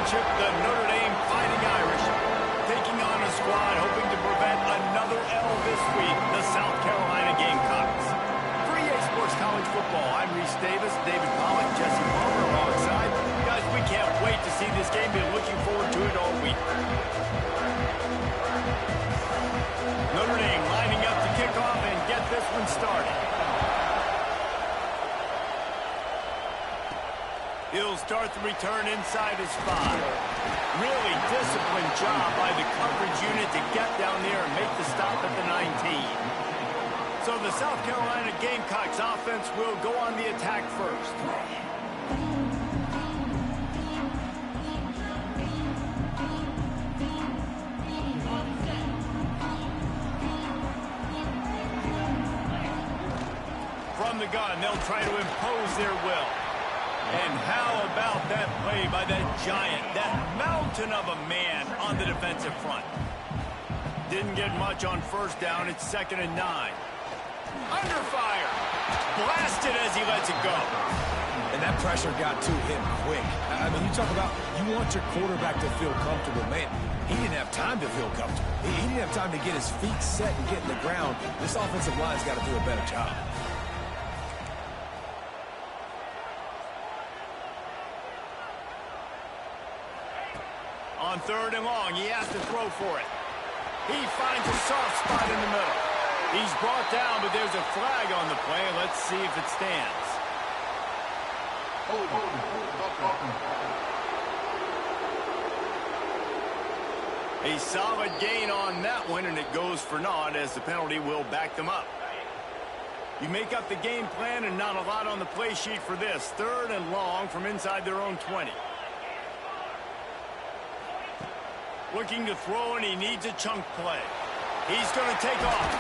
Championship, the Notre Dame Fighting Irish taking on a squad hoping to prevent another L this week, the South Carolina Gamecocks. For EA Sports College Football, I'm Reese Davis, David Pollock, Jesse Palmer alongside. Guys, we can't wait to see this game. Been looking forward to it all week. Notre Dame lining up to kick off and get this one started. He'll start the return inside his 5. Really disciplined job by the coverage unit to get down there and make the stop at the 19. So the South Carolina Gamecocks offense will go on the attack first. From the gun, they'll try to impose their will. And how about that play by that giant, that mountain of a man on the defensive front? Didn't get much on first down. It's 2nd and 9. Under fire. Blasted as he lets it go. And that pressure got to him quick. I mean, you talk about you want your quarterback to feel comfortable. Man, he didn't have time to feel comfortable. He didn't have time to get his feet set and get in the ground. This offensive line's got to do a better job. On 3rd and long, he has to throw for it. He finds a soft spot in the middle. He's brought down, but there's a flag on the play. Let's see if it stands. A solid gain on that one, and it goes for naught as the penalty will back them up. You make up the game plan and not a lot on the play sheet for this. 3rd and long from inside their own 20. Looking to throw, and he needs a chunk play. He's going to take off.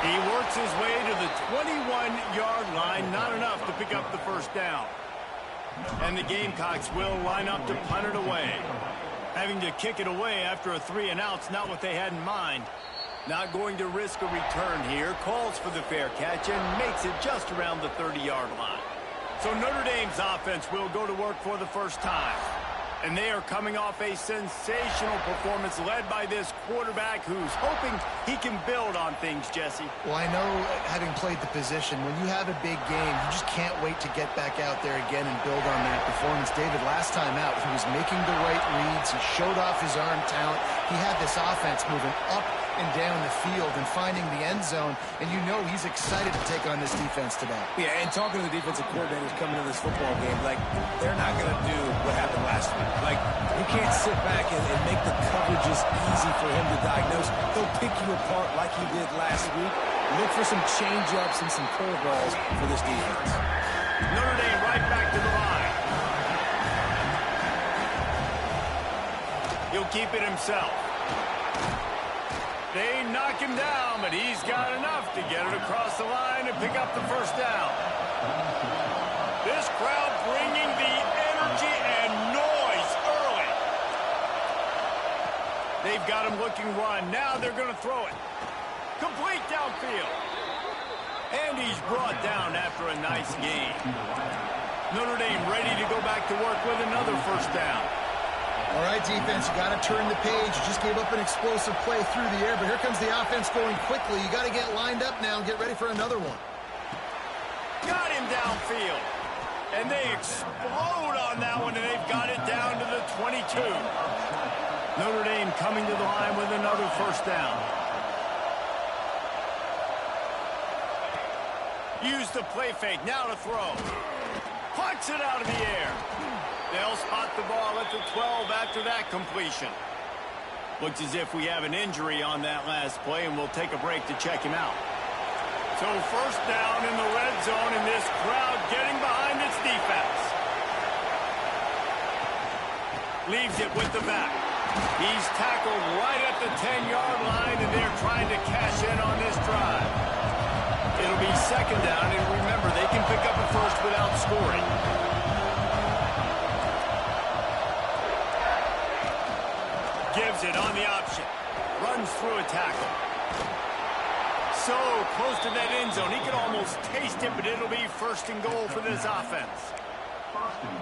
He works his way to the 21-yard line. Not enough to pick up the first down. And the Gamecocks will line up to punt it away. Having to kick it away after a 3-and-out's not what they had in mind. Not going to risk a return here. Calls for the fair catch and makes it just around the 30-yard line. So Notre Dame's offense will go to work for the first time. And they are coming off a sensational performance led by this quarterback who's hoping he can build on things, Jesse. Well, I know, having played the position, when you have a big game, you just can't wait to get back out there again and build on that performance. David, last time out, he was making the right reads. He showed off his arm talent. He had this offense moving up and down the field and finding the end zone, and you know he's excited to take on this defense today. Yeah, and talking to the defensive coordinators coming into this football game, like, they're not going to do what happened last week. Like, you can't sit back and make the coverages easy for him to diagnose. He'll pick you apart like he did last week. Look for some change-ups and some curveballs for this defense. Notre Dame right back to the line. He'll keep it himself. They knock him down, but he's got enough to get it across the line and pick up the first down. This crowd bringing the energy and noise early. They've got him looking run. Now they're going to throw it. Complete downfield. And he's brought down after a nice gain. Notre Dame ready to go back to work with another first down. All right, defense, you got to turn the page. You just gave up an explosive play through the air, but here comes the offense going quickly. You got to get lined up now and get ready for another one. Got him downfield. And they explode on that one, and they've got it down to the 22. Notre Dame coming to the line with another first down. Use the play fake, now to throw. Plucks it out of the air. They'll spot the ball at the 12 after that completion. Looks as if we have an injury on that last play, and we'll take a break to check him out. So first down in the red zone, and this crowd getting behind its defense. Leaves it with the back. He's tackled right at the 10-yard line, and they're trying to cash in on this drive. It'll be second down, and remember, they can pick up a first without scoring. Gives it on the option. Runs through a tackle. So close to that end zone. He could almost taste it, but it'll be first and goal for this offense.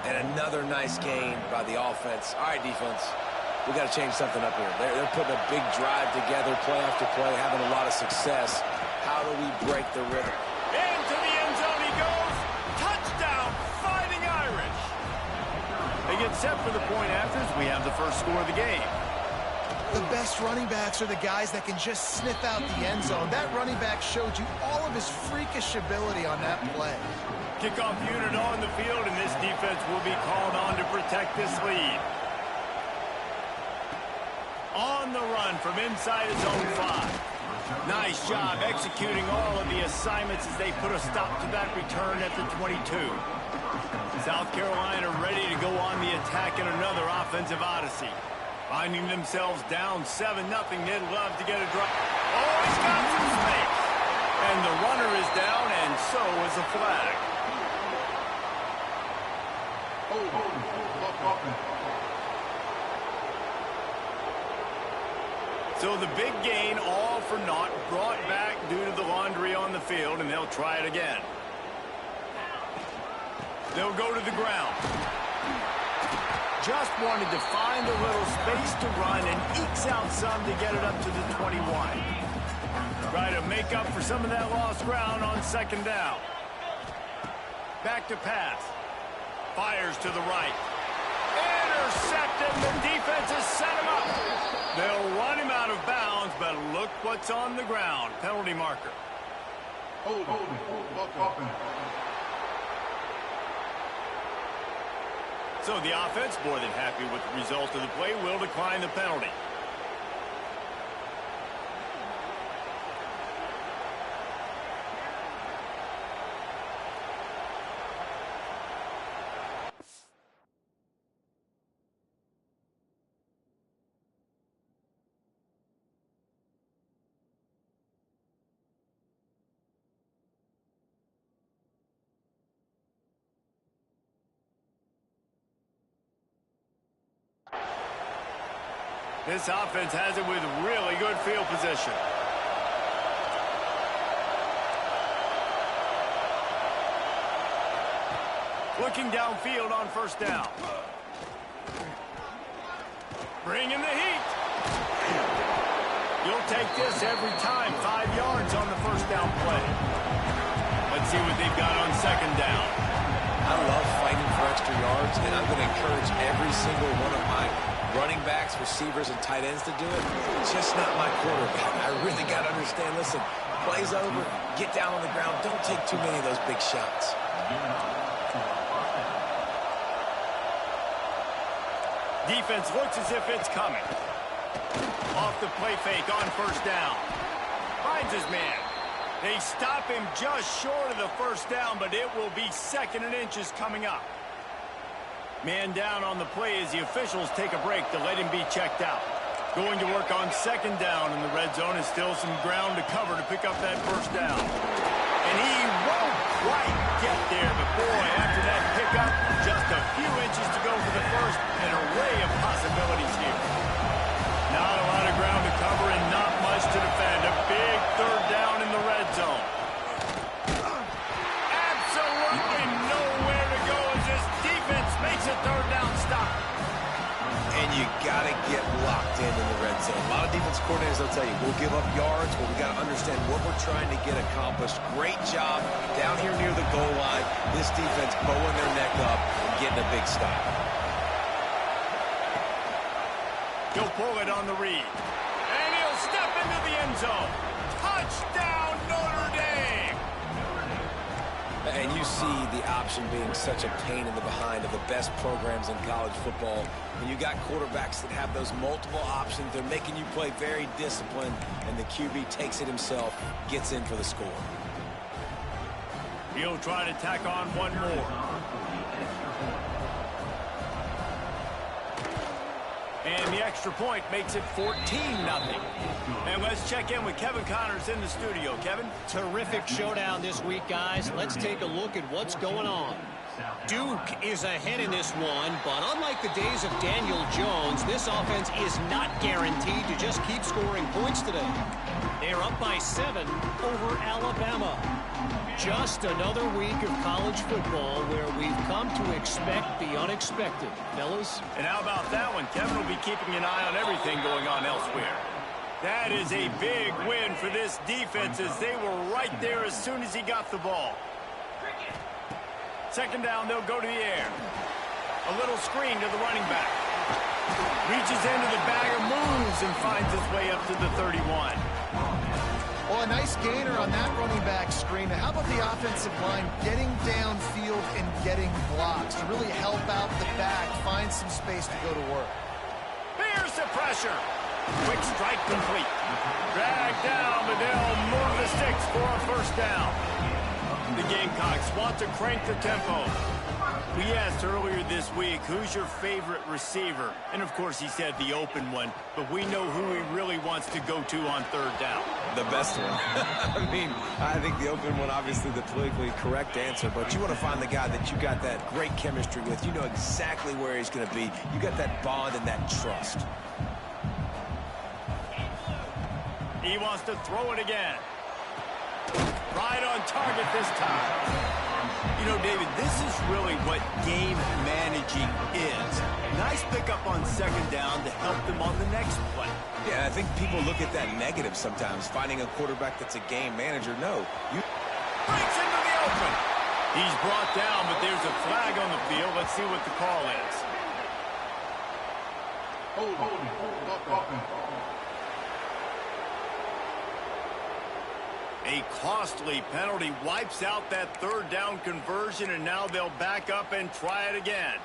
And another nice gain by the offense. All right, defense, we got to change something up here. They're putting a big drive together, play after play, having a lot of success. How do we break the rhythm? Into the end zone he goes. Touchdown, Fighting Irish. They get set for the point after as we have the first score of the game. The best running backs are the guys that can just sniff out the end zone. That running back showed you all of his freakish ability on that play. Kickoff unit on the field, and this defense will be called on to protect this lead. On the run from inside his own 5. Nice job executing all of the assignments as they put a stop to that return at the 22. South Carolina ready to go on the attack in another offensive odyssey. Finding themselves down 7-0, they'd love to get a drop. Oh, he's got some space. And the runner is down, and so is a flag. So the big gain, all for naught, brought back due to the laundry on the field, and they'll try it again. They'll go to the ground. Just wanted to find a little space to run and ekes out some to get it up to the 21. Try to make up for some of that lost ground on second down. Back to pass. Fires to the right. Intercepted. The defense has set him up. They'll run him out of bounds, but look what's on the ground. Penalty marker. So the offense, more than happy with the result of the play, will decline the penalty. This offense has it with really good field position. Looking downfield on first down. Bringing the heat. You'll take this every time. 5 yards on the first down play. Let's see what they've got on second down. I love fighting for extra yards, and I'm going to encourage every single one of my running backs, receivers, and tight ends to do it. It's just not my quarterback. I really got to understand, listen, play's over, get down on the ground, don't take too many of those big shots. Defense looks as if it's coming. Off the play fake on first down. Finds his man. They stop him just short of the first down, but it will be 2nd and inches coming up. Man down on the play as the officials take a break to let him be checked out. Going to work on second down in the red zone, and still some ground to cover to pick up that first down. And he won't quite get there, but boy, after that pickup, just a few inches to go for the first. An array of possibilities here. Not a lot of ground to cover and not much to defend. A big third down in the red zone. Absolutely nowhere to go as this defense makes a third down stop. And you got to get locked in the red zone. A lot of defense coordinators, they'll tell you, we'll give up yards, but we got to understand what we're trying to get accomplished. Great job down here near the goal line. This defense bowing their neck up and getting a big stop. He'll pull it on the read. And he'll step into the end zone. Touchdown, Notre Dame! And you see the option being such a pain in the behind of the best programs in college football. When you got quarterbacks that have those multiple options, they're making you play very disciplined, and the QB takes it himself, gets in for the score. He'll try to tack on one more. And the extra point makes it 14-0. And let's check in with Kevin Connors in the studio. Kevin? Terrific showdown this week, guys. Let's take a look at what's going on. Duke is ahead in this one, but unlike the days of Daniel Jones, this offense is not guaranteed to just keep scoring points today. They're up by 7 over Alabama. Just another week of college football where we've come to expect the unexpected, fellas. And how about that one? Kevin will be keeping an eye on everything going on elsewhere. That is a big win for this defense as they were right there as soon as he got the ball. Second down, they'll go to the air. A little screen to the running back. Reaches into the bag of moves and finds his way up to the 31. Well, a nice gainer on that running back screen. How about the offensive line getting downfield and getting blocks to really help out the back, find some space to go to work? Here's the pressure. Quick strike complete. Dragged down, but they'll move the sticks for a first down. The Gamecocks want to crank the tempo. We asked earlier this week, who's your favorite receiver? And, of course, he said the open one, but we know who he really wants to go to on third down. The best one. I mean, I think the open one, obviously the politically correct answer, but you want to find the guy that you got that great chemistry with. You know exactly where he's going to be. You got that bond and that trust. He wants to throw it again. Right on target this time. You know, David, this is really what game managing is. Nice pickup on second down to help them on the next play. Yeah, I think people look at that negative sometimes, finding a quarterback that's a game manager. No. Breaks into the open. He's brought down, but there's a flag on the field. Let's see what the call is. A costly penalty wipes out that third down conversion, and now they'll back up and try it again.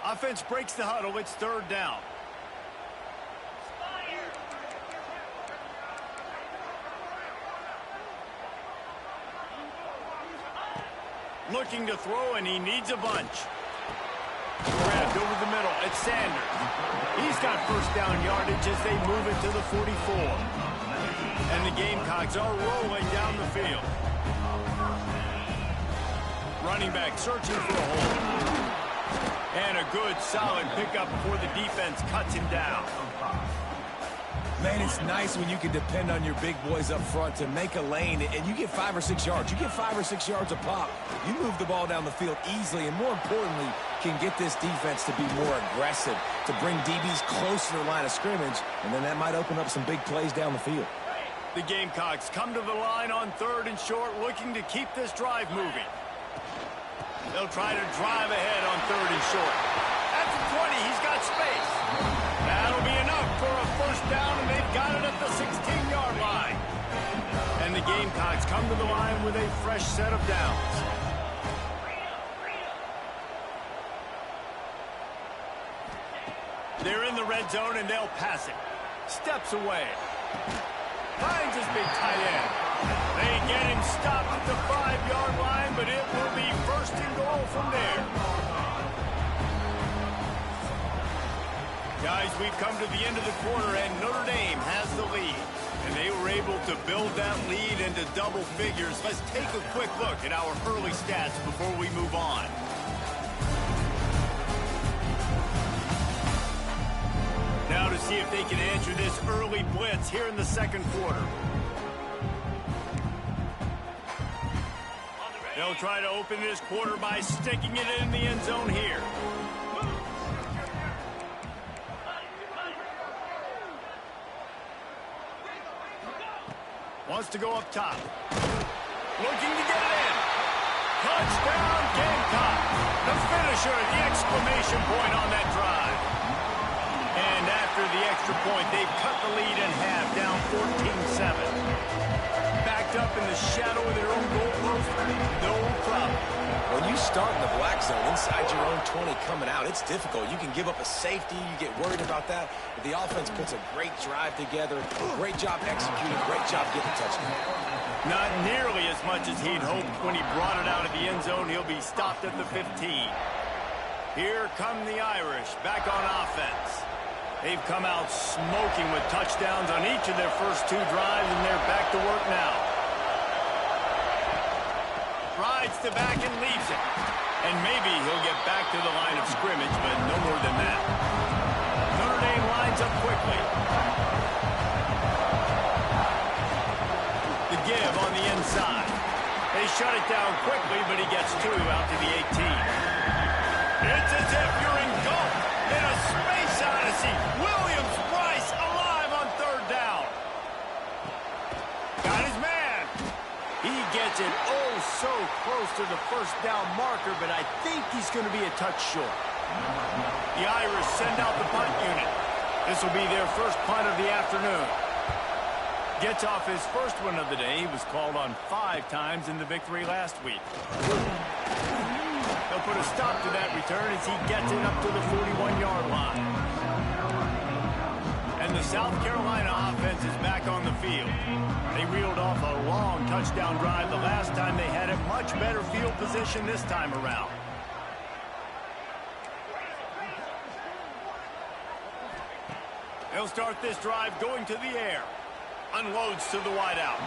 Offense breaks the huddle. It's third down. Looking to throw, and he needs a bunch. Grabbed over the middle. It's Sanders. He's got first down yardage as they move it to the 44. And the Gamecocks are rolling down the field. Running back searching for a hole. And a good, solid pickup before the defense cuts him down. Man, it's nice when you can depend on your big boys up front to make a lane, and you get 5 or 6 yards. You get 5 or 6 yards a pop. You move the ball down the field easily, and more importantly, can get this defense to be more aggressive, to bring DBs close to the line of scrimmage, and then that might open up some big plays down the field. The Gamecocks come to the line on third and short, looking to keep this drive moving. They'll try to drive ahead on third and short. At the 20, he's got space. That'll be enough for a first down, and they've got it at the 16-yard line. And the Gamecocks come to the line with a fresh set of downs. They're in the red zone, and they'll pass it. Steps away. Finds his big tight end. They get him stopped at the 5-yard line, but it will be first and goal from there. Guys, we've come to the end of the quarter, and Notre Dame has the lead. And they were able to build that lead into double figures. Let's take a quick look at our early stats before we move on. Now to see if they can answer this early blitz here in the second quarter. They'll try to open this quarter by sticking it in the end zone here. Wants to go up top. Looking to get it in. Touchdown, Gamecock. The finisher, the exclamation point on that drive. And after the extra point, they've cut the lead in half, down 14-7. Backed up in the shadow of their own goal post, no problem. When you start in the black zone inside your own 20 coming out, it's difficult. You can give up a safety. You get worried about that. But the offense puts a great drive together. Great job executing. Great job getting a touchdown. Not nearly as much as he'd hoped when he brought it out of the end zone. He'll be stopped at the 15. Here come the Irish back on offense. They've come out smoking with touchdowns on each of their first 2 drives, and they're back to work now. the back and leaves it. And maybe he'll get back to the line of scrimmage, but no more than that. Notre Dame lines up quickly. The give on the inside. They shut it down quickly, but he gets two out to the 18. It's as if you're engulfed in a space odyssey. Williams-Brice alive on third down. Got his man. He gets it so close to the first down marker, but I think he's going to be a touch short. The Irish send out the punt unit. This will be their first punt of the afternoon. Gets off his first one of the day. He was called on 5 times in the victory last week. They'll put a stop to that return as he gets it up to the 41-yard line. And the South Carolina offense is back on the field. They reeled off a long touchdown drive the last time they had it. Much better field position this time around. They'll start this drive going to the air. Unloads to the wideout.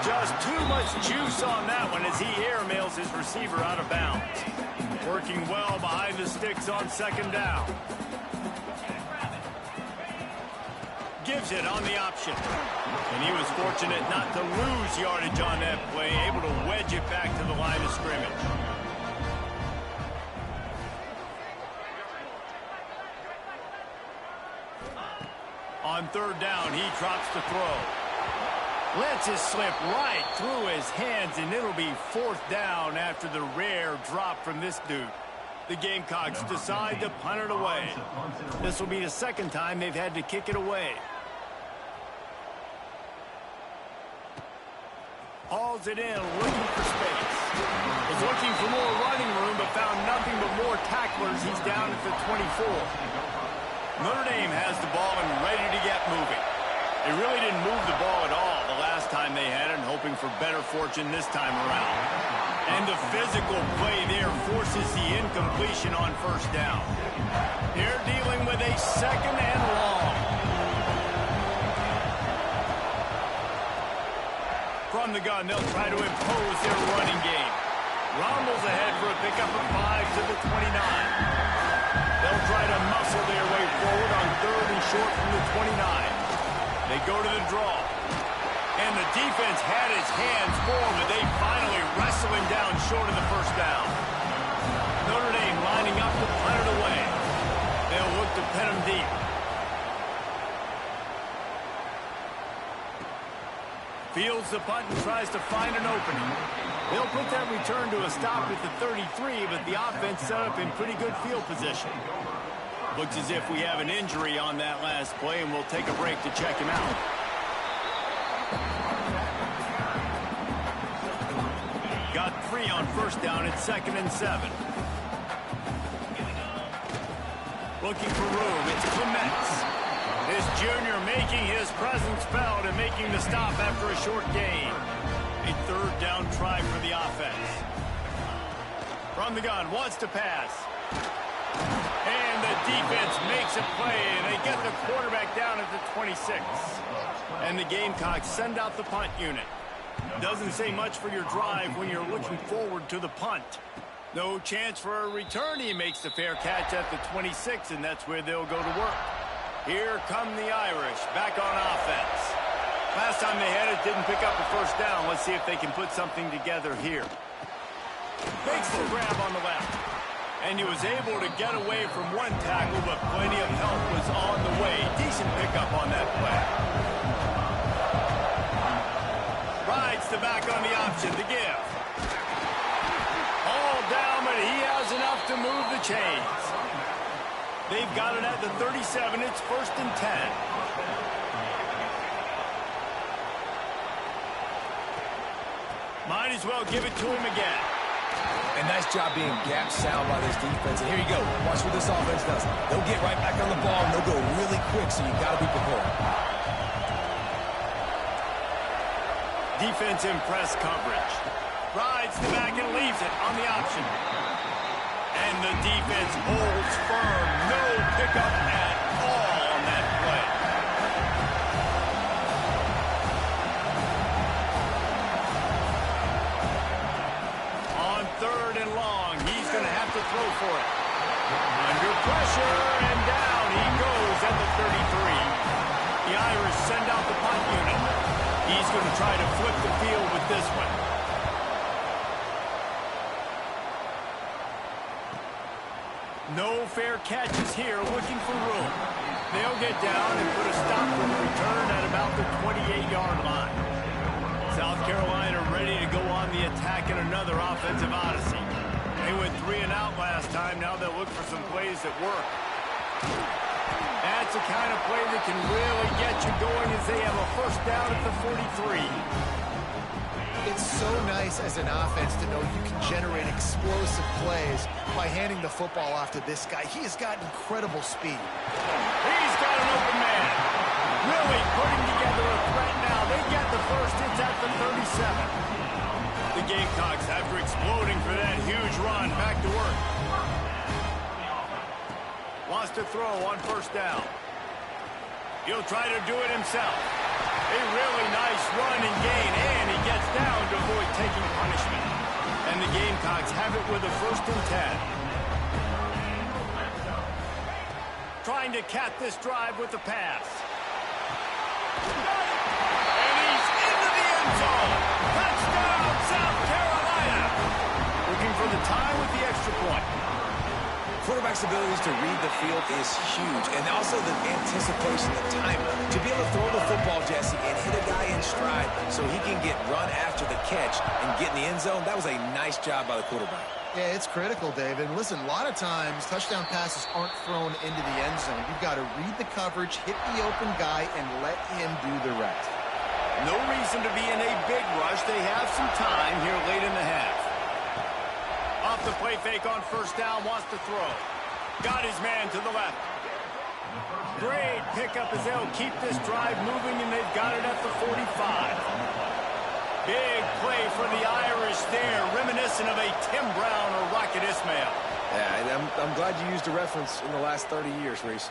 Just too much juice on that one as he airmails his receiver out of bounds. Working well behind the sticks on second down. Gives it on the option. And he was fortunate not to lose yardage on that play, able to wedge it back to the line of scrimmage. On third down, he drops the throw. Lets it slip right through his hands, and it'll be fourth down after the rare drop from this dude. The Gamecocks decide to punt it away. This will be the second time they've had to kick it away. Hauls it in, looking for space. Was looking for more running room, but found nothing but more tacklers. He's down at the 24. Notre Dame has the ball and ready to get moving. They really didn't move the ball at all the last time they had it, and hoping for better fortune this time around. And the physical play there forces the incompletion on first down. They're dealing with a second and long. From the gun, they'll try to impose their running game. Rumbles ahead for a pickup of 5 to the 29. They'll try to muscle their way forward on third and short from the 29. They go to the draw. And the defense had his hands full, but they finally wrestle him down short of the first down. Notre Dame lining up to punt it away. They'll look to pin him deep. Fields the punt and tries to find an opening. They'll put that return to a stop at the 33, but the offense set up in pretty good field position. Looks as if we have an injury on that last play, and we'll take a break to check him out. Got 3 on first down at 2nd and 7. Looking for room. It's Clements. This junior making his presence felt and making the stop after a short gain. A third down try for the offense. From the gun, wants to pass. And the defense makes a play, and they get the quarterback down at the 26. And the Gamecocks send out the punt unit. Doesn't say much for your drive when you're looking forward to the punt. No chance for a return. He makes the fair catch at the 26, and that's where they'll go to work. Here come the Irish, back on offense. Last time they had it, didn't pick up a first down. Let's see if they can put something together here. Makes the grab on the left. And he was able to get away from one tackle, but plenty of help was on the way. Decent pickup on that play. Rides the back on the option to give. All down, but he has enough to move the chains. They've got it at the 37. It's 1st and 10. Might as well give it to him again. And nice job being gap sound by this defense. And here you go. Watch what this offense does. They'll get right back on the ball, and they'll go really quick, so you got to be prepared. Defense in press coverage. Rides the back and leaves it on the option. And the defense holds firm. No pickup at all on that play. On throw for it. Under pressure, and down he goes at the 33. The Irish send out the punt unit. He's going to try to flip the field with this one. No fair catches here, looking for room. They'll get down and put a stop for the return at about the 28-yard line. South Carolina ready to go on the attack in another offensive odyssey. They went 3 and out last time. Now they'll look for some plays that work. That's the kind of play that can really get you going as they have a first down at the 43. It's so nice as an offense to know you can generate explosive plays by handing the football off to this guy. He has got incredible speed. He's got an open man. Really putting together a threat now. They get the first. It's at the 37. The Gamecocks, after exploding for that huge run, back to work. Wants to throw on first down. He'll try to do it himself. A really nice run and gain, and he gets down to avoid taking punishment. And the Gamecocks have it with a 1st and 10. Trying to cap this drive with the pass. And he's into the end zone. Touchdown, South Carolina. Looking for the tie with the extra point. Quarterback's abilities to read the field is huge, and also the anticipation, the time to be able to throw the football, Jesse, and hit a guy in stride so he can get run after the catch and get in the end zone. That was a nice job by the quarterback. Yeah, it's critical, David. Listen, a lot of times touchdown passes aren't thrown into the end zone. You've got to read the coverage, hit the open guy, and let him do the rest. No reason to be in a big rush. They have some time here late in the half. Off the play fake on first down, wants to throw. Got his man to the left. Great pickup as they'll keep this drive moving, and they've got it at the 45. Big play for the Irish there, reminiscent of a Tim Brown or Rocket Ismail. Yeah, and I'm glad you used a reference in the last 30 years, Reese.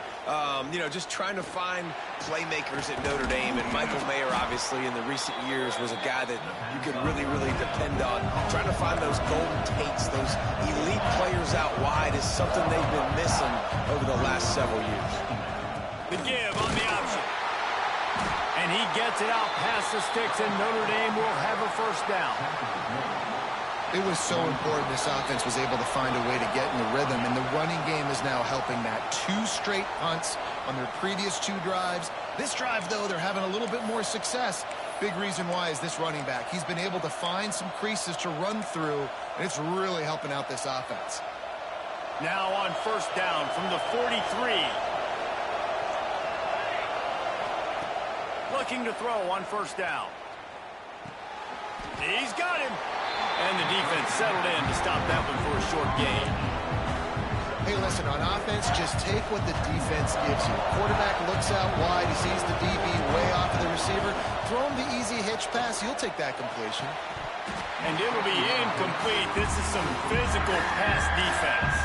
You know, just trying to find playmakers at Notre Dame, and Michael Mayer, obviously, in the recent years, was a guy that you could really, really depend on. Trying to find those golden takes, those elite players out wide is something they've been missing over the last several years. The give on the option. And he gets it out past the sticks, and Notre Dame will have a first down. It was so important this offense was able to find a way to get in the rhythm, and the running game is now helping that. 2 straight punts on their previous 2 drives. This drive, though, they're having a little bit more success. Big reason why is this running back. He's been able to find some creases to run through, and it's really helping out this offense. Now on first down from the 43. Looking to throw on first down. He's got him. And the defense settled in to stop that one for a short gain. Hey, listen, on offense, just take what the defense gives you. Quarterback looks out wide. He sees the DB way off of the receiver. Throw him the easy hitch pass. You'll take that completion. And it'll be incomplete. This is some physical pass defense.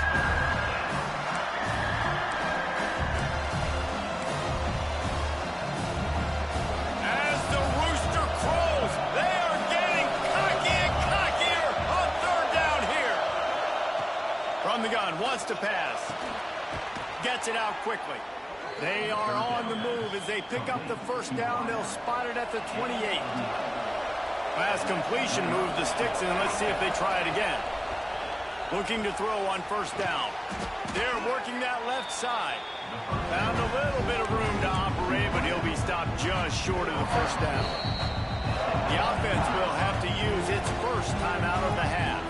As the rooster crows, they are getting cocky and cockier on third down here. From the gun, wants to pass. Gets it out quickly. They are on the move as they pick up the first down. They'll spot it at the 28. Pass completion, move the sticks in. Let's see if they try it again. Looking to throw on first down. They're working that left side. Found a little bit of room to operate, but he'll be stopped just short of the first down. The offense will have to use its first timeout of the half.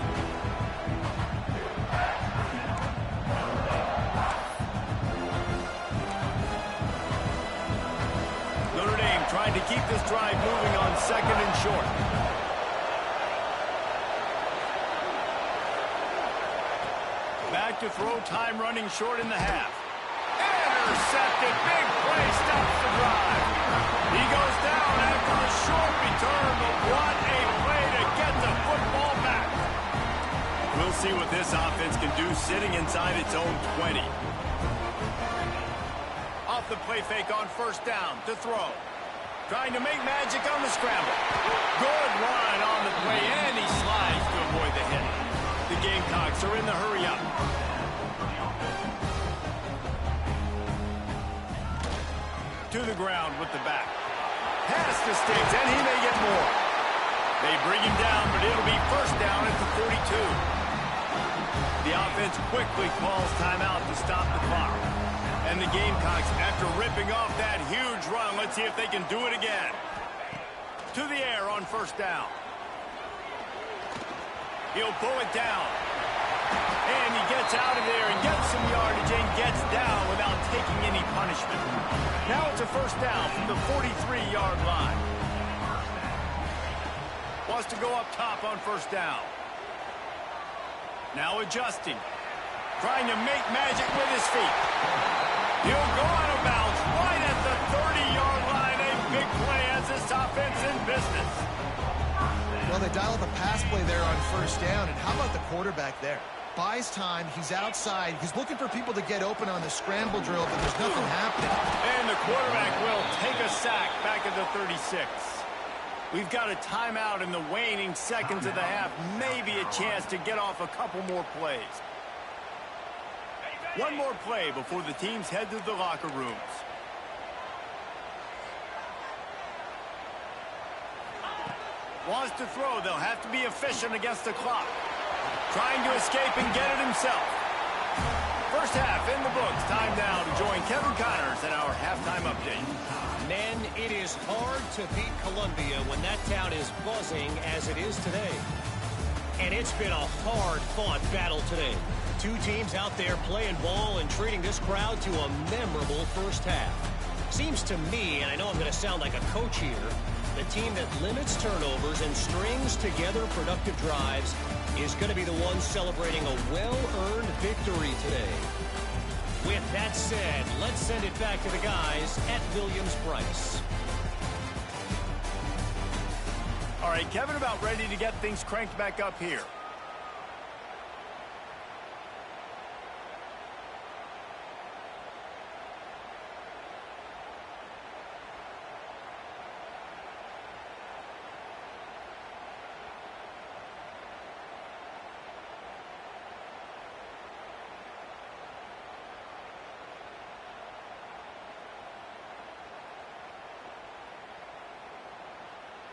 Notre Dame trying to keep this drive moving on second and short. Back to throw, time running short in the half. Intercepted, big play, stops the drive. He goes down after the short return, but what a play to get the football back. We'll see what this offense can do sitting inside its own 20. Off the play fake on first down to throw. Trying to make magic on the scramble. Good line on the play, and he slides to avoid the hit. The Gamecocks are in the hurry up. ground with the back. Pass to Sticks, and he may get more. They bring him down, but it'll be first down at the 42. The offense quickly calls timeout to stop the clock. And the Gamecocks, after ripping off that huge run, let's see if they can do it again. To the air on first down. He'll pull it down. And he gets out of there and gets some yardage and gets down without taking any punishment. Now it's a first down from the 43-yard line. Wants to go up top on first down. Now adjusting. Trying to make magic with his feet. He'll go out of bounds right at the 30-yard line. A big play as this offense in business. Well, they dial the pass play there on first down. And how about the quarterback there? Buys time. He's outside. He's looking for people to get open on the scramble drill, but there's nothing happening. And the quarterback will take a sack back at the 36. We've got a timeout in the waning seconds of the half. Maybe a chance to get off a couple more plays. One more play before the teams head to the locker rooms. Wants to throw. They'll have to be efficient against the clock. Trying to escape and get it himself. First half in the books. Time now to join Kevin Connors in our halftime update. Men, it is hard to beat Columbia when that town is buzzing as it is today. And it's been a hard-fought battle today. Two teams out there playing ball and treating this crowd to a memorable first half. Seems to me, and I know I'm going to sound like a coach here, the team that limits turnovers and strings together productive drives is going to be the one celebrating a well-earned victory today. With that said, let's send it back to the guys at Williams-Brice. All right, Kevin, about ready to get things cranked back up here.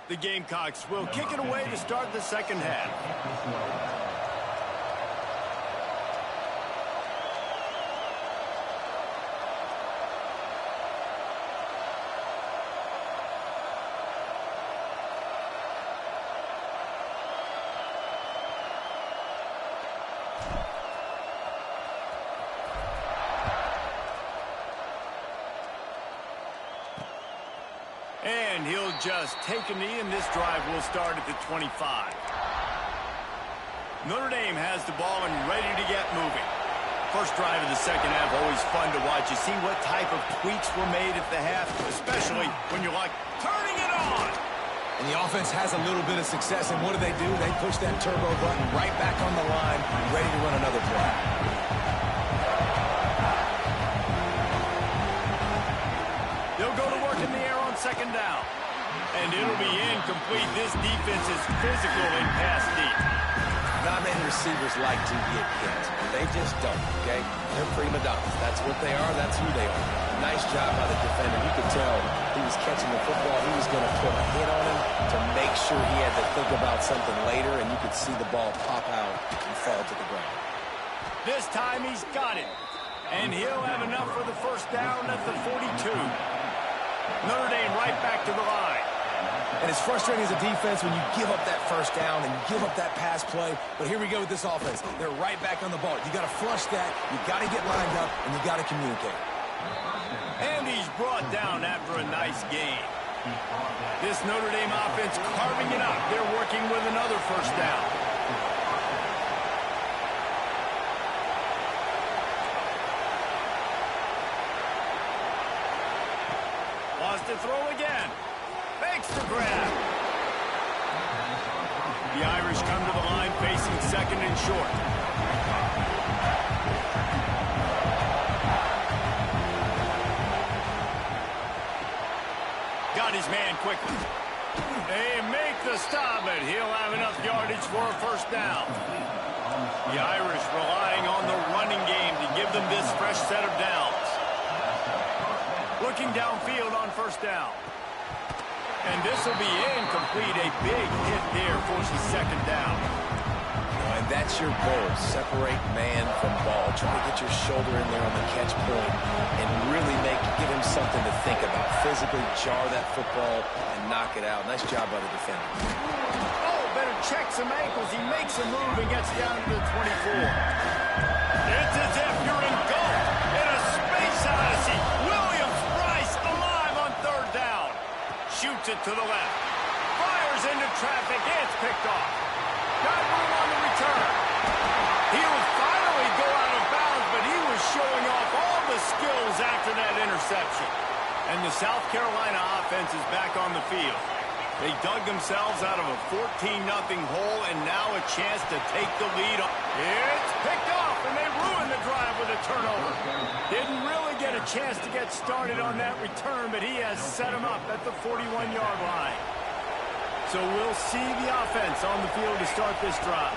The Gamecocks will kick it away to start the second half. And he'll just take a knee, and this drive will start at the 25. Notre Dame has the ball and ready to get moving. First drive of the second half, always fun to watch. You see what type of tweaks were made at the half, especially when you're like, turning it on. And the offense has a little bit of success, and what do? They push that turbo button right back on the line, ready to run another play. They'll go to work in the air on second down. And it'll be incomplete. This defense is physical and pass deep. Not many receivers like to get hit. They just don't, okay? They're prima donnas. That's what they are. That's who they are. Nice job by the defender. You could tell he was catching the football. He was going to put a hit on him to make sure he had to think about something later, and you could see the ball pop out and fall to the ground. This time he's got it. And he'll have enough for the first down at the 42. Notre Dame right back to the line. And it's frustrating as a defense when you give up that first down and you give up that pass play. But here we go with this offense. They're right back on the ball. You got to flush that. You got to get lined up, and you got to communicate. And he's brought down after a nice gain. This Notre Dame offense carving it up. They're working with another first down. Wants to throw again. Fakes the grab. The Irish come to the line facing second and short. Got his man quickly. They make the stop, but he'll have enough yardage for a first down. The Irish relying on the running game to give them this fresh set of downs. Looking downfield on first down. And this will be incomplete. A big hit there forces second down. And that's your goal. Separate man from ball. Try to get your shoulder in there on the catch point and really give him something to think about. Physically jar that football and knock it out. Nice job by the defender. Oh, better check some ankles. He makes a move and gets down to the 24. It's as if you're engulfed in a space odyssey. Williams-Brice alive on third down. Shoots it to the left. Fires into traffic. It's picked off. Got room on the return. He would finally go out of bounds, but he was showing off all the skills after that interception. And the South Carolina offense is back on the field. They dug themselves out of a 14-0 hole, and now a chance to take the lead. It's picked off, and they ruined the drive with a turnover. Didn't really get a chance to get started on that return, but he has set him up at the 41-yard line. So we'll see the offense on the field to start this drive.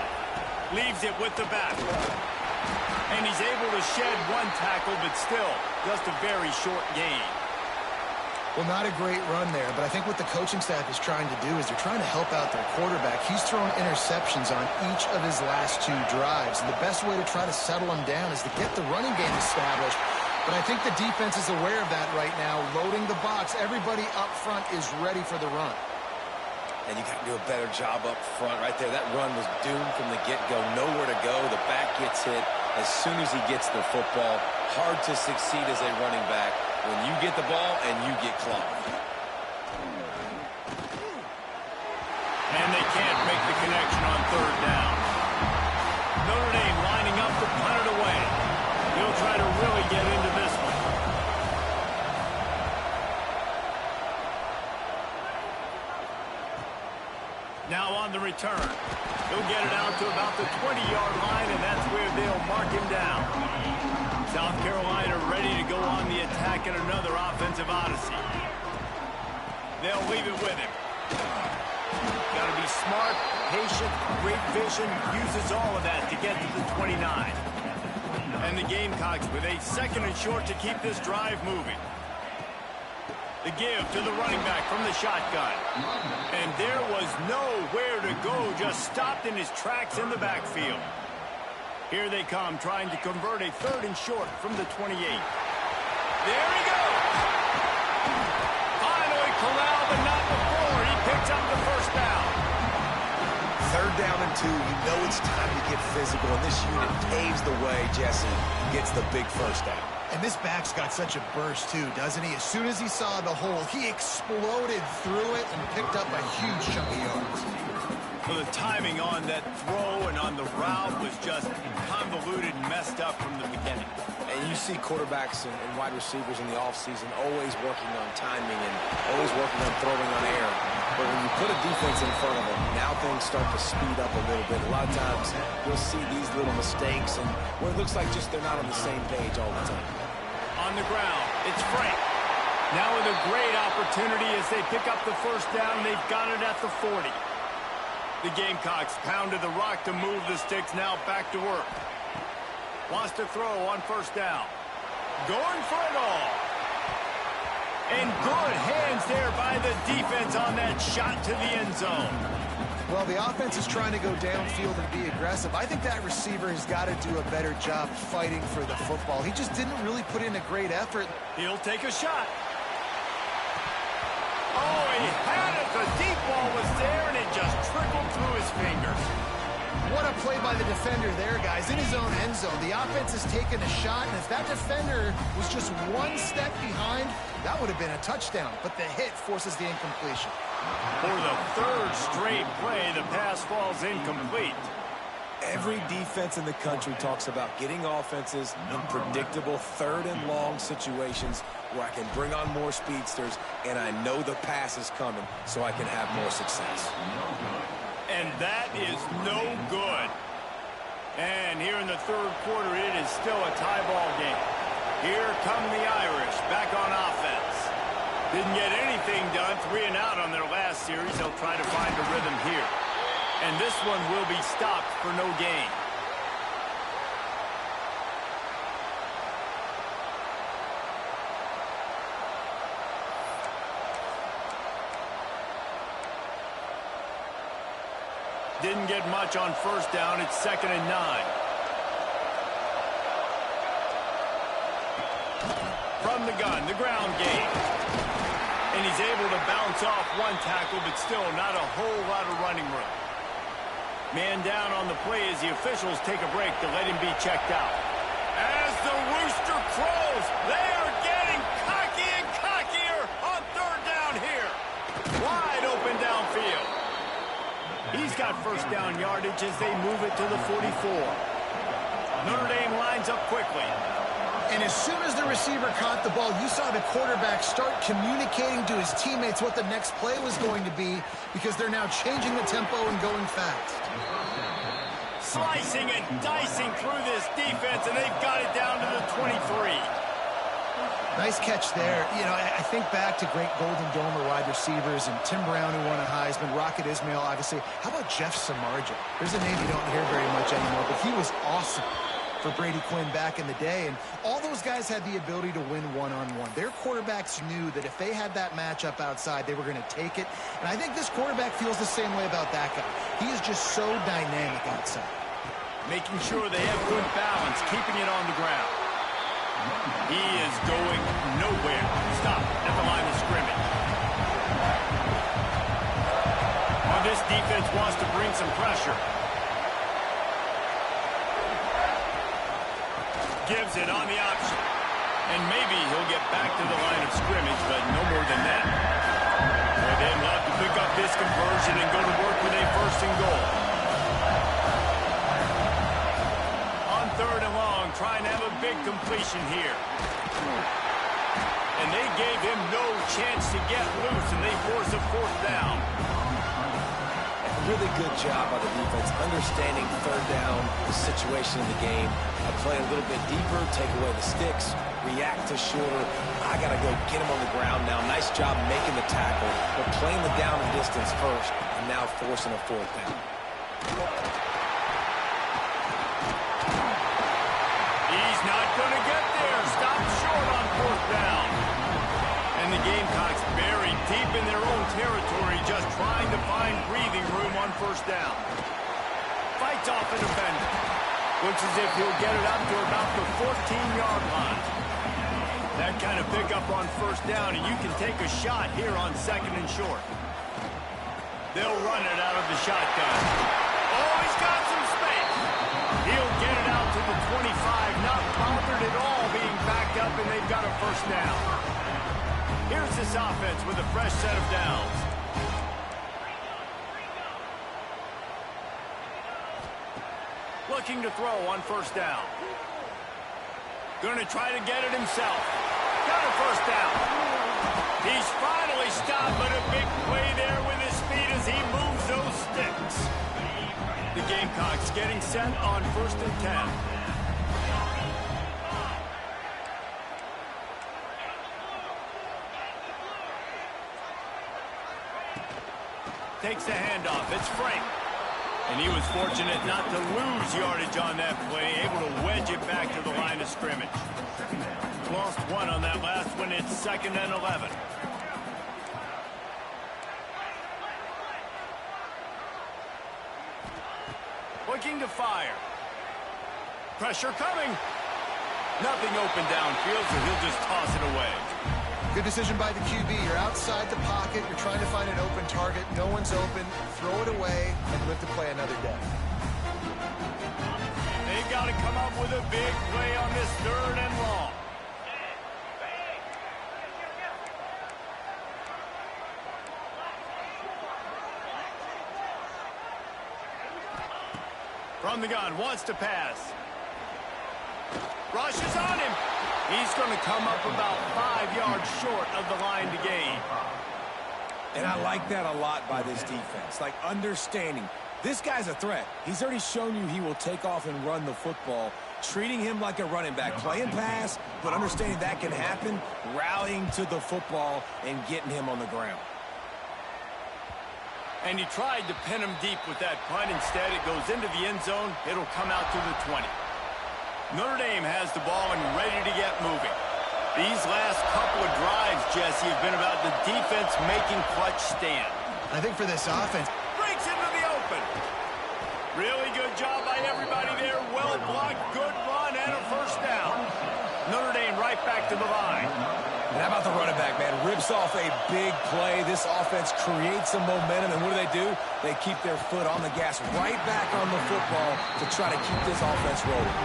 Leaves it with the back. And he's able to shed one tackle, but still just a very short gain. Well, not a great run there, but I think what the coaching staff is trying to do is they're trying to help out their quarterback. He's thrown interceptions on each of his last 2 drives, and the best way to try to settle him down is to get the running game established. But I think the defense is aware of that right now, loading the box. Everybody up front is ready for the run. And you got to do a better job up front right there. That run was doomed from the get-go. Nowhere to go. The back gets hit as soon as he gets the football. Hard to succeed as a running back when you get the ball and you get clogged. And they can't make the connection on third down. Notre Dame lining up to punt it away. He'll try to really get into this one. Now on the return. He'll get it out to about the 20-yard line, and that's where they'll mark him down. South Carolina ready to go on the attack in another offensive odyssey. They'll leave it with him. Got to be smart, patient, great vision, uses all of that to get to the 29. And the Gamecocks with a second and short to keep this drive moving. The give to the running back from the shotgun. And there was nowhere to go, just stopped in his tracks in the backfield. Here they come, trying to convert a third and short from the 28. There he goes! Finally corralled, but not before. He picks up the first down. Third down and 2. You know it's time to get physical, and this unit paves the way. Jesse gets the big first down. And this back's got such a burst, too, doesn't he? As soon as he saw the hole, he exploded through it and picked up a huge chunk of yards. Well, the timing on that throw and on the route was just convoluted and messed up from the beginning. And you see quarterbacks and wide receivers in the offseason always working on timing and always working on throwing on air. But when you put a defense in front of them, now things start to speed up a little bit. A lot of times you'll see these little mistakes and where it looks like just they're not on the same page all the time. On the ground, it's Frank. Now with a great opportunity as they pick up the first down. They've got it at the 40. The Gamecocks pounded the rock to move the sticks, now back to work. Wants to throw on first down. Going for it all. And good hands there by the defense on that shot to the end zone. Well, the offense is trying to go downfield and be aggressive. I think that receiver has got to do a better job fighting for the football. He just didn't really put in a great effort. He'll take a shot. Oh, he had it. The deep ball was there, and it just trickled through his fingers. What a play by the defender there, guys. In his own end zone, the offense has taken a shot, and if that defender was just one step behind, that would have been a touchdown. But the hit forces the incompletion. For the third straight play, the pass falls incomplete. Every defense in the country talks about getting offenses in predictable third and long situations where I can bring on more speedsters and I know the pass is coming so I can have more success. And that is no good. And here in the third quarter, it is still a tie ball game. Here come the Irish back on offense. Didn't get anything done, 3 and out on their last series. They'll try to find a rhythm here. And this one will be stopped for no gain. get much on first down. It's 2nd and 9. From the gun, the ground game. And he's able to bounce off one tackle, but still not a whole lot of running room. Man down on the play as the officials take a break to let him be checked out. As the rooster crows, they are getting cocky and cockier on 3rd down here. Wide open downfield. He's got first down yardage as they move it to the 44. Notre Dame lines up quickly. And as soon as the receiver caught the ball, you saw the quarterback start communicating to his teammates what the next play was going to be because they're now changing the tempo and going fast. Slicing and dicing through this defense, and they've got it down to the 23. Nice catch there. You know, I think back to great Golden Domer wide receivers and Tim Brown, who won a Heisman, Rocket Ismail, obviously. How about Jeff Samardzija? There's a name you don't hear very much anymore, but he was awesome for Brady Quinn back in the day, and all those guys had the ability to win one-on-one. Their quarterbacks knew that if they had that matchup outside, they were going to take it, and I think this quarterback feels the same way about that guy. He is just so dynamic outside. Making sure they have good balance, keeping it on the ground. He is going nowhere. Stop at the line of scrimmage. Well, this defense wants to bring some pressure. Gives it on the option. And maybe he'll get back to the line of scrimmage, but no more than that. Well, they'd love to pick up this conversion and go to work with a 1st and goal. On 3rd and long, trying to have a big completion here. And they gave him no chance to get loose, and they force a 4th down. Really good job by the defense, understanding 3rd down, the situation of the game, playing a little bit deeper, take away the sticks, react to shorter. I got to go get him on the ground now. Nice job making the tackle, but playing the down and distance first, and now forcing a 4th down. He's not going to get there. Stop short on 4th down. And the Gamecocks buried deep in their own territory, just trying to find breathing room on 1st down. Fights off a defender. Looks as if he'll get it up to about the 14-yard line. That kind of pickup on 1st down, and you can take a shot here on 2nd and short. They'll run it out of the shotgun. Oh, he's got some space. He'll get it out to the 25, not bothered at all being backed up, and they've got a 1st down. Here's this offense with a fresh set of downs. Looking to throw on 1st down. Going to try to get it himself. Got a 1st down. He's finally stopped, but a big play there with his speed as he moves those sticks. The Gamecocks getting set on 1st and 10. Takes the handoff. It's Frank. And he was fortunate not to lose yardage on that play, able to wedge it back to the line of scrimmage. Lost 1 on that last one. It's 2nd and 11. Looking to fire. Pressure coming. Nothing open downfield, so he'll just toss it away. Good decision by the QB. You're outside the pocket. You're trying to find an open target. No one's open. Throw it away and live to play another day. They've got to come up with a big play on this 3rd and long. From the gun, wants to pass. Rushes on him. He's going to come up about 5 yards short of the line to gain. And I like that a lot by this defense, like understanding this guy's a threat. He's already shown you he will take off and run the football, treating him like a running back, playing pass, but understanding that can happen, rallying to the football and getting him on the ground. And he tried to pin him deep with that punt. Instead, it goes into the end zone. It'll come out to the 20. Notre Dame has the ball and ready to get moving. These last couple of drives, Jesse, have been about the defense making clutch stand. I think for this offense, breaks into the open. Really good job by everybody there. Well blocked, good run, and a first down. Notre Dame right back to the line. And how about the running back, man? Rips off a big play. This offense creates some momentum, and what do? They keep their foot on the gas right back on the football to try to keep this offense rolling.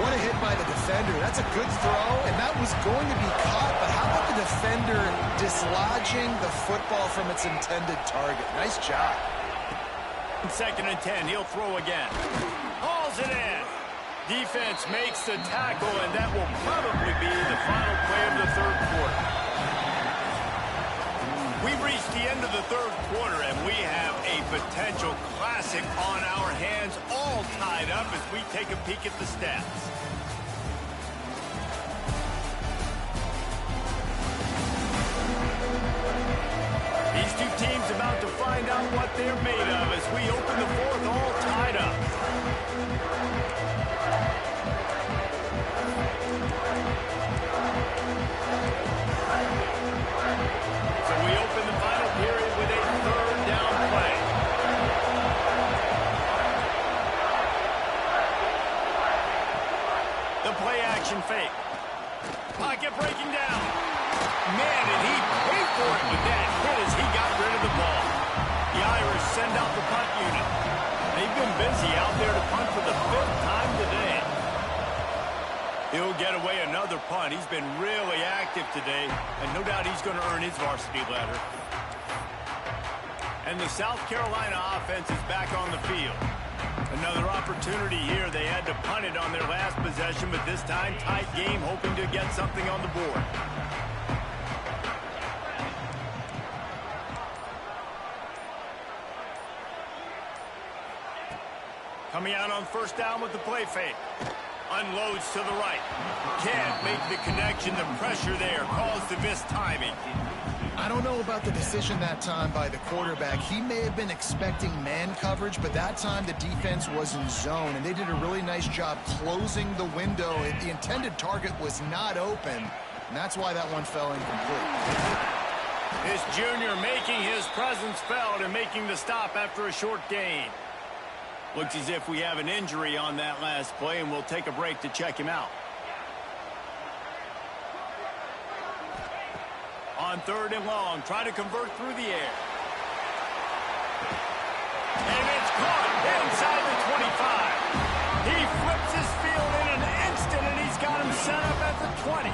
What a hit by the defender. That's a good throw, and that was going to be caught, but how about the defender dislodging the football from its intended target? Nice job. 2nd and 10, he'll throw again. Hauls it in. Defense makes the tackle, and that will probably be the final play of the third quarter. We've reached the end of the third quarter, and we have a potential classic on our hands, all tied up as we take a peek at the stats. These two teams about to find out what they're made of as we open the fourth, all tied up. So we open the final period with a third down play. The play action fake. Pocket breaking down. Man, did he pay for it with that hit as he got rid of the ball. The Irish send out the punt unit. They've been busy out there to punt for the 5th time today. He'll get away another punt. He's been really active today, and no doubt he's going to earn his varsity letter. And the South Carolina offense is back on the field. Another opportunity here. They had to punt it on their last possession, but this time tight game, hoping to get something on the board. Coming out on first down with the play fake. Unloads to the right. Can't make the connection. The pressure there caused the missed timing. I don't know about the decision that time by the quarterback. He may have been expecting man coverage, but that time the defense was in zone, and they did a really nice job closing the window. The intended target was not open, and that's why that one fell incomplete. This junior making his presence felt and making the stop after a short gain. Looks as if we have an injury on that last play, and we'll take a break to check him out. On 3rd and long, try to convert through the air. And it's caught inside the 25. He flips his field in an instant, and he's got him set up at the 20.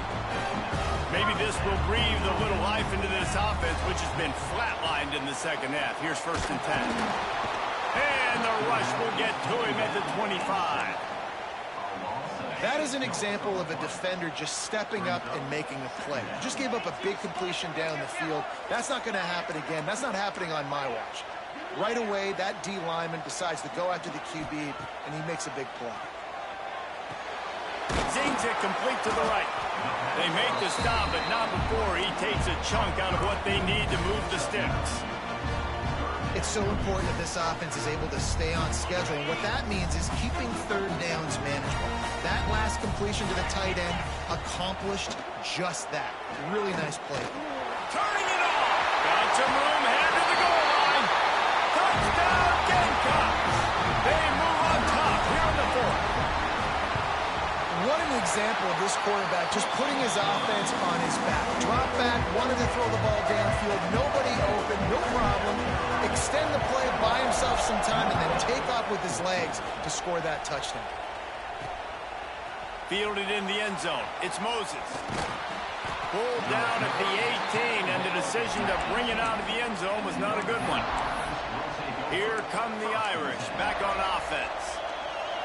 Maybe this will breathe a little life into this offense, which has been flatlined in the second half. Here's 1st and 10. And the rush will get to him at the 25. That is an example of a defender just stepping up and making a play. Just gave up a big completion down the field. That's not going to happen again. That's not happening on my watch. Right away, that D lineman decides to go after the QB, and he makes a big play. Zings it complete to the right. They make the stop, but not before he takes a chunk out of what they need to move the sticks. It's so important that this offense is able to stay on schedule, and what that means is keeping 3rd downs manageable. That last completion to the tight end accomplished just that. Really nice play. Turning it off. Got some room, head to the goal line. Touchdown, Gamecocks. They move on top here in the 4th. What an example of this quarterback just putting his offense on his back. Drop back, wanted to throw the ball downfield, nobody open, no problem. Extend the play, buy himself some time, and then take off with his legs to score that touchdown. Fielded in the end zone. It's Moses. Pulled down at the 18, and the decision to bring it out of the end zone was not a good one. Here come the Irish, back on offense.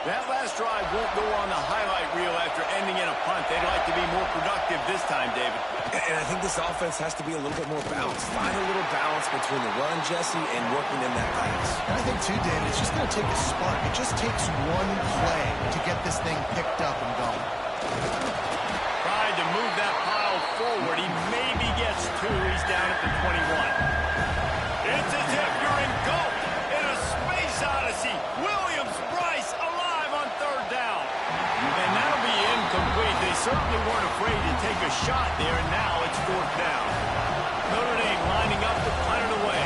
That last drive won't go on the highlight reel after ending in a punt. They'd like to be more productive this time, David. And I think this offense has to be a little bit more balanced. Find a little balance between the run, Jesse, and working in that pass. And I think, too, David, it's just going to take a spark. It just takes one play to get this thing picked up and going. Tried to move that pile forward. He maybe gets 2. He's down at the 21. It's as if you're engulfed in a space odyssey. Williams, Bryce, alive on 3rd down. And that'll be incomplete. They certainly weren't afraid to take a shot there, and now it's 4th down. Notre Dame lining up to punt it away.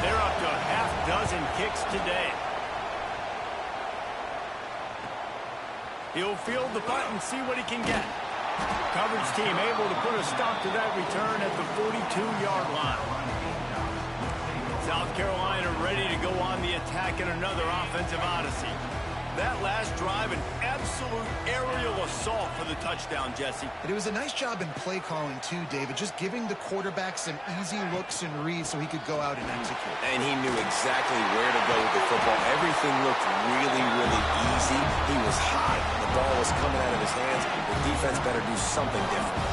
They're up to a half dozen kicks today. He'll field the punt and see what he can get. Coverage team able to put a stop to that return at the 42-yard line. South Carolina ready to go on the attack in another offensive odyssey. That last drive, an absolute aerial assault for the touchdown, Jesse. It was a nice job in play calling, too, David, just giving the quarterback some easy looks and reads so he could go out and execute. And he knew exactly where to go with the football. Everything looked really, really easy. He was hot. The ball was coming out of his hands. The defense better do something different.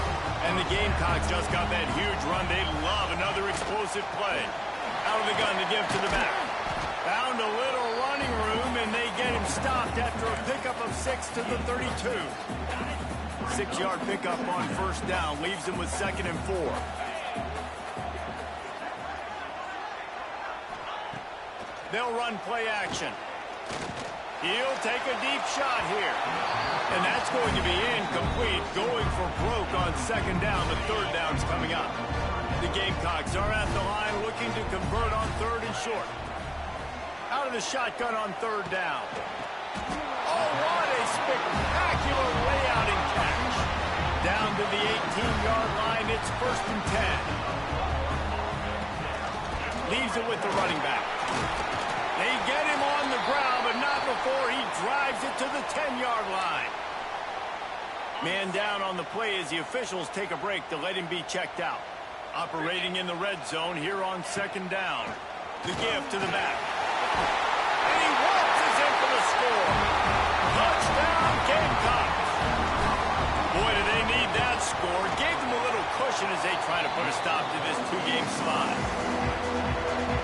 And the Gamecocks just got that huge run. They love another explosive play. Out of the gun to give to the back. Found a little running room, and they get him stopped after a pickup of 6 to the 32. 6-yard pickup on first down. Leaves him with 2nd and 4. They'll run play action. He'll take a deep shot here. And that's going to be incomplete. Going for broke on 2nd down, but 3rd down's coming up. The Gamecocks are at the line looking to convert on 3rd and short. Out of the shotgun on 3rd down. Oh, what a spectacular layout and catch. Down to the 18-yard line, it's 1st and 10. Leaves it with the running back. They get him on the ground, but not before he drives it to the 10-yard line. Man down on the play as the officials take a break to let him be checked out. Operating in the red zone here on 2nd down. The give to the back. And he waltzes in for the score. Touchdown, Gamecocks. Boy, do they need that score. Gave them a little cushion as they try to put a stop to this 2-game slide.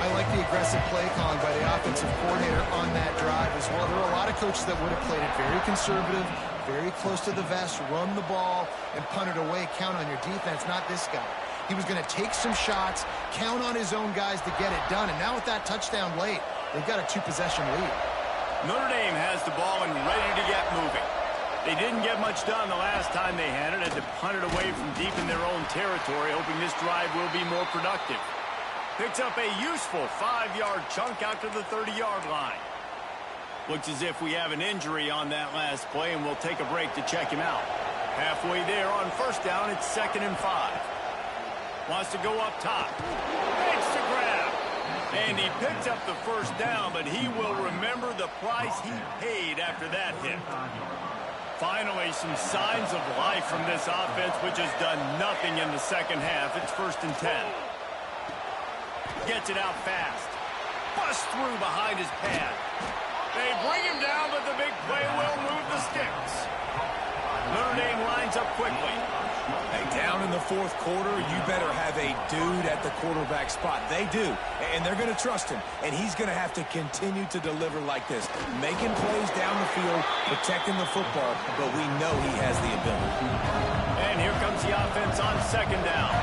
I like the aggressive play calling by the offensive coordinator on that drive as well. There are a lot of coaches that would have played it very conservative, very close to the vest, run the ball, and punt it away. Count on your defense, not this guy. He was going to take some shots, count on his own guys to get it done. And now with that touchdown late, they've got a 2-possession lead. Notre Dame has the ball and ready to get moving. They didn't get much done the last time they had it. Had to punt it away from deep in their own territory, hoping this drive will be more productive. Picks up a useful 5-yard chunk out to the 30-yard line. Looks as if we have an injury on that last play, and we'll take a break to check him out. Halfway there on 1st down, it's 2nd and 5. Wants to go up top. Makes the grab. And he picks up the 1st down, but he will remember the price he paid after that hit. Finally, some signs of life from this offense, which has done nothing in the 2nd half. It's 1st and 10. Gets it out fast. Busts through behind his pad. They bring him down, but the big play will move the sticks. Notre Dame lines up quickly. Hey, down in the 4th quarter, you better have a dude at the quarterback spot. They do, and they're going to trust him, and he's going to have to continue to deliver like this, making plays down the field, protecting the football, but we know he has the ability. And here comes the offense on 2nd down.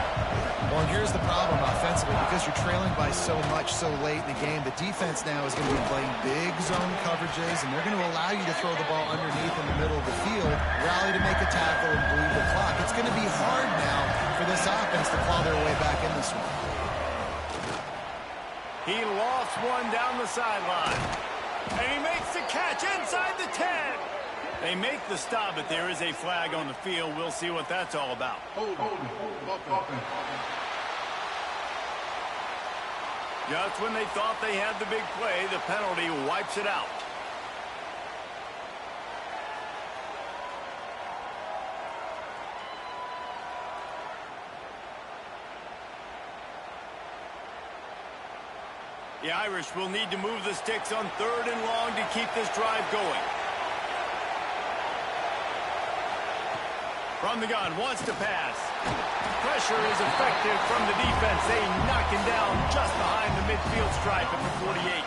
Well, and here's the problem offensively. Because you're trailing by so much so late in the game, the defense now is going to be playing big zone coverages, and they're going to allow you to throw the ball underneath in the middle of the field, rally to make a tackle, and bleed the clock. It's going to be hard now for this offense to claw their way back in this one. He lofts one down the sideline. And he makes the catch inside the 10. They make the stop, but there is a flag on the field. We'll see what that's all about. Just when they thought they had the big play, the penalty wipes it out. The Irish will need to move the sticks on 3rd and long to keep this drive going. From the gun, wants to pass. Pressure is effective from the defense. They knock him down just behind the midfield stripe at the 48.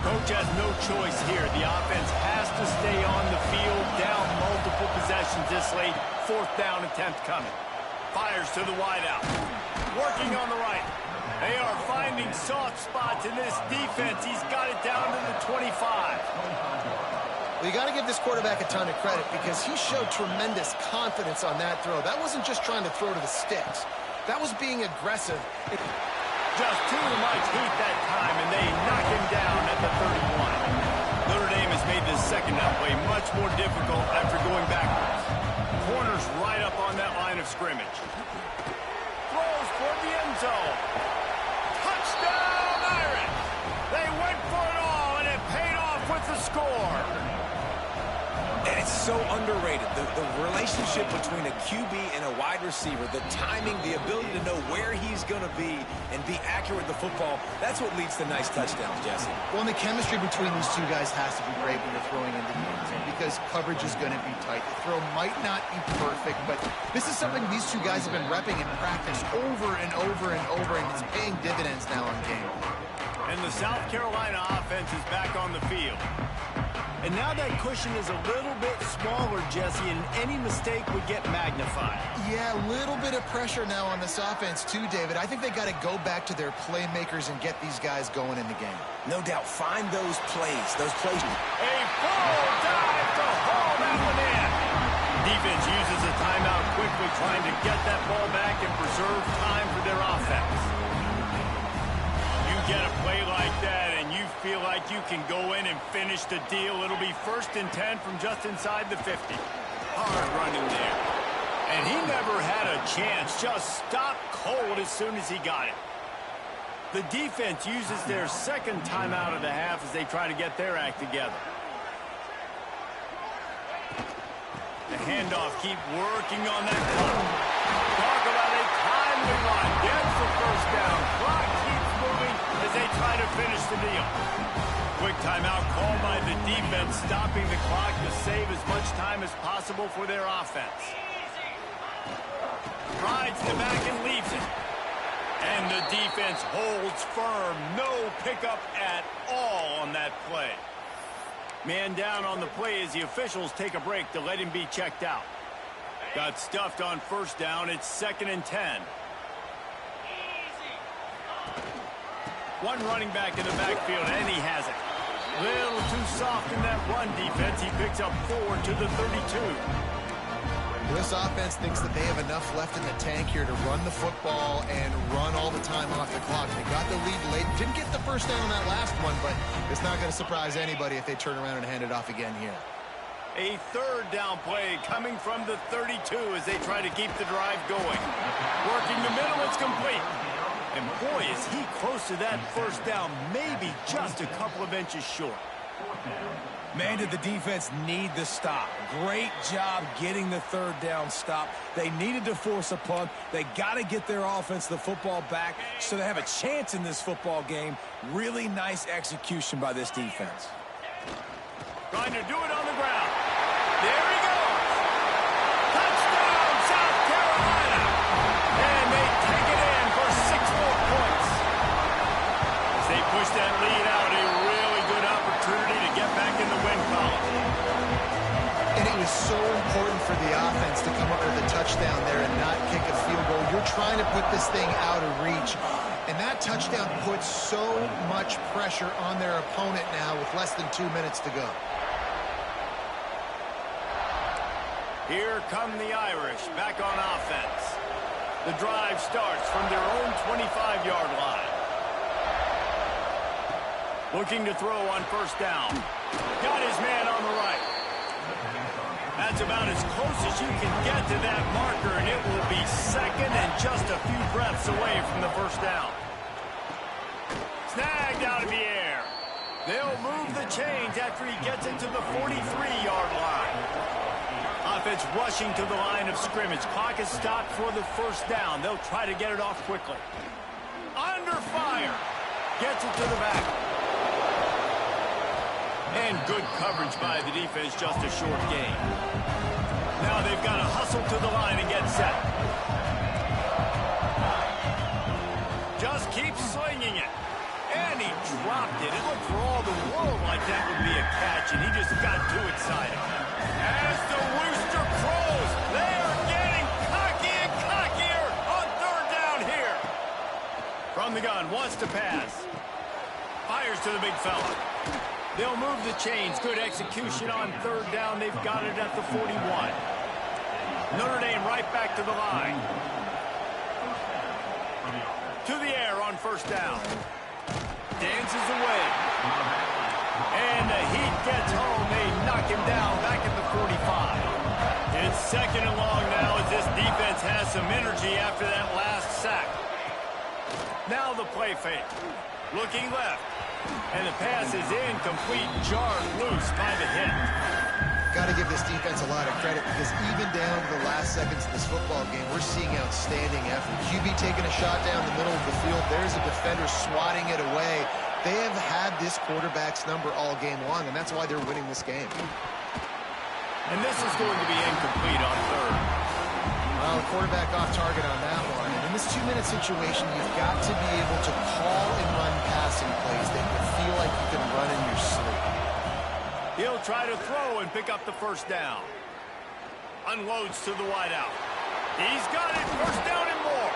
Coach has no choice here. The offense has to stay on the field, down multiple possessions this late. 4th down attempt coming. Fires to the wideout. Working on the right. They are finding soft spots in this defense. He's got it down to the 25. Well, you got to give this quarterback a ton of credit because he showed tremendous confidence on that throw. That wasn't just trying to throw to the sticks. That was being aggressive. Just too much heat that time, and they knock him down at the 31. Notre Dame has made the this second down play much more difficult after going backwards. Corner's right up on that line of scrimmage. Throws for the end zone. Touchdown, Irish! They went for it all, and it paid off with the score. And it's so underrated. The relationship between a QB and a wide receiver, the timing, the ability to know where he's going to be and be accurate with the football, that's what leads to nice touchdowns, Jesse. Well, and the chemistry between these two guys has to be great when you're throwing into the end zone because coverage is going to be tight. The throw might not be perfect, but this is something these two guys have been repping in practice over and over and over, and it's paying dividends now on game. And the South Carolina offense is back on the field. And now that cushion is a little bit smaller, Jesse, and any mistake would get magnified. Yeah, a little bit of pressure now on this offense too, David. I think they got to go back to their playmakers and get these guys going in the game. No doubt. Find those plays. Those plays. A full dive to haul that one in. Defense uses a timeout quickly, trying to get that ball back and preserve time for their offense. You get a play like that, and you feel like you can go in and finish the deal. It'll be 1st and 10 from just inside the 50. Hard running there. And he never had a chance. Just stopped cold as soon as he got it. The defense uses their second timeout of the half as they try to get their act together. The handoff, keep working on that clock. Talk about a timely run. Gets the first down. Clock keeps moving as they try to finish the deal. Quick timeout called by the defense, stopping the clock to save as much time as possible for their offense. Rides the back and leaves it. And the defense holds firm. No pickup at all on that play. Man down on the play as the officials take a break to let him be checked out. Got stuffed on first down. It's 2nd and 10. One running back in the backfield, and he has it. Little too soft in that run defense. He picks up 4 to the 32. This offense thinks that they have enough left in the tank here to run the football and run all the time off the clock. They got the lead late. Didn't get the first down on that last one, but it's not going to surprise anybody if they turn around and hand it off again here. A 3rd down play coming from the 32 as they try to keep the drive going. Working the middle, it's complete. And boy, is he close to that first down, maybe just a couple of inches short. Man, did the defense need the stop. Great job getting the 3rd down stop. They needed to force a punt. They got to get their offense the football back so they have a chance in this football game. Really nice execution by this defense. Trying to do it on the ground. There he goes. Touchdown, South Carolina. And they take it in for 6 more points. As they push that lead out, a really good opportunity to get back in the win column. And it was so important for the offense to come up with a touchdown there and not kick a field goal. You're trying to put this thing out of reach. And that touchdown puts so much pressure on their opponent now with less than 2 minutes to go. Here come the Irish back on offense. The drive starts from their own 25-yard line. Looking to throw on first down. Got his man on the right. That's about as close as you can get to that marker, and it will be 2nd and just a few breaths away from the first down. Snagged out of the air. They'll move the chains after he gets into the 43-yard line. Offense rushing to the line of scrimmage. Clock is stopped for the first down. They'll try to get it off quickly. Under fire. Gets it to the back. And good coverage by the defense, just a short gain. Now they've got to hustle to the line and get set. Just keep slinging it. And he dropped it. It looked for all the world like that would be a catch, and he just got too excited. As the rooster crows, they are getting cocky and cockier on 3rd down here. From the gun, wants to pass. Fires to the big fella. They'll move the chains. Good execution on 3rd down. They've got it at the 41. Notre Dame right back to the line. To the air on first down. Dances away. And the Heat gets home a him down back at the 45. It's second and long now as this defense has some energy after that last sack. Now the play fake. Looking left. And the pass is incomplete, jarred loose by the hit. Got to give this defense a lot of credit because even down to the last seconds of this football game, we're seeing outstanding effort. QB taking a shot down the middle of the field. There's a defender swatting it away. They have had this quarterback's number all game long, and that's why they're winning this game. And this is going to be incomplete on third. Well, the quarterback off target on that one. And in this 2-minute situation, you've got to be able to call and run passing plays that you feel like you can run in your sleep. He'll try to throw and pick up the first down. Unloads to the wideout. He's got it. First down and more.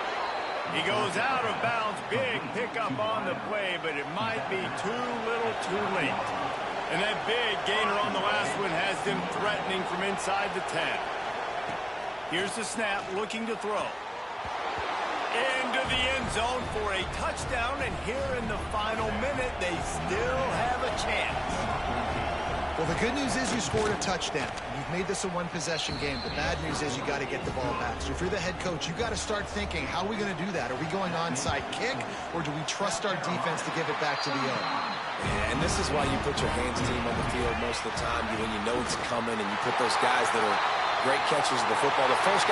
He goes out of bounds. Big pickup on the play, but it might be too little too late. And that big gainer on the last one has them threatening from inside the 10. Here's the snap, looking to throw. Into the end zone for a touchdown, and here in the final minute, they still have a chance. Well, the good news is you scored a touchdown. You've made this a one-possession game. The bad news is you got to get the ball back. So if you're the head coach, you got to start thinking, how are we going to do that? Are we going onside kick, or do we trust our defense to give it back to the owner? Yeah, and this is why you put your hands team on the field most of the time when you know it's coming, and you put those guys that are great catchers of the football. The first guy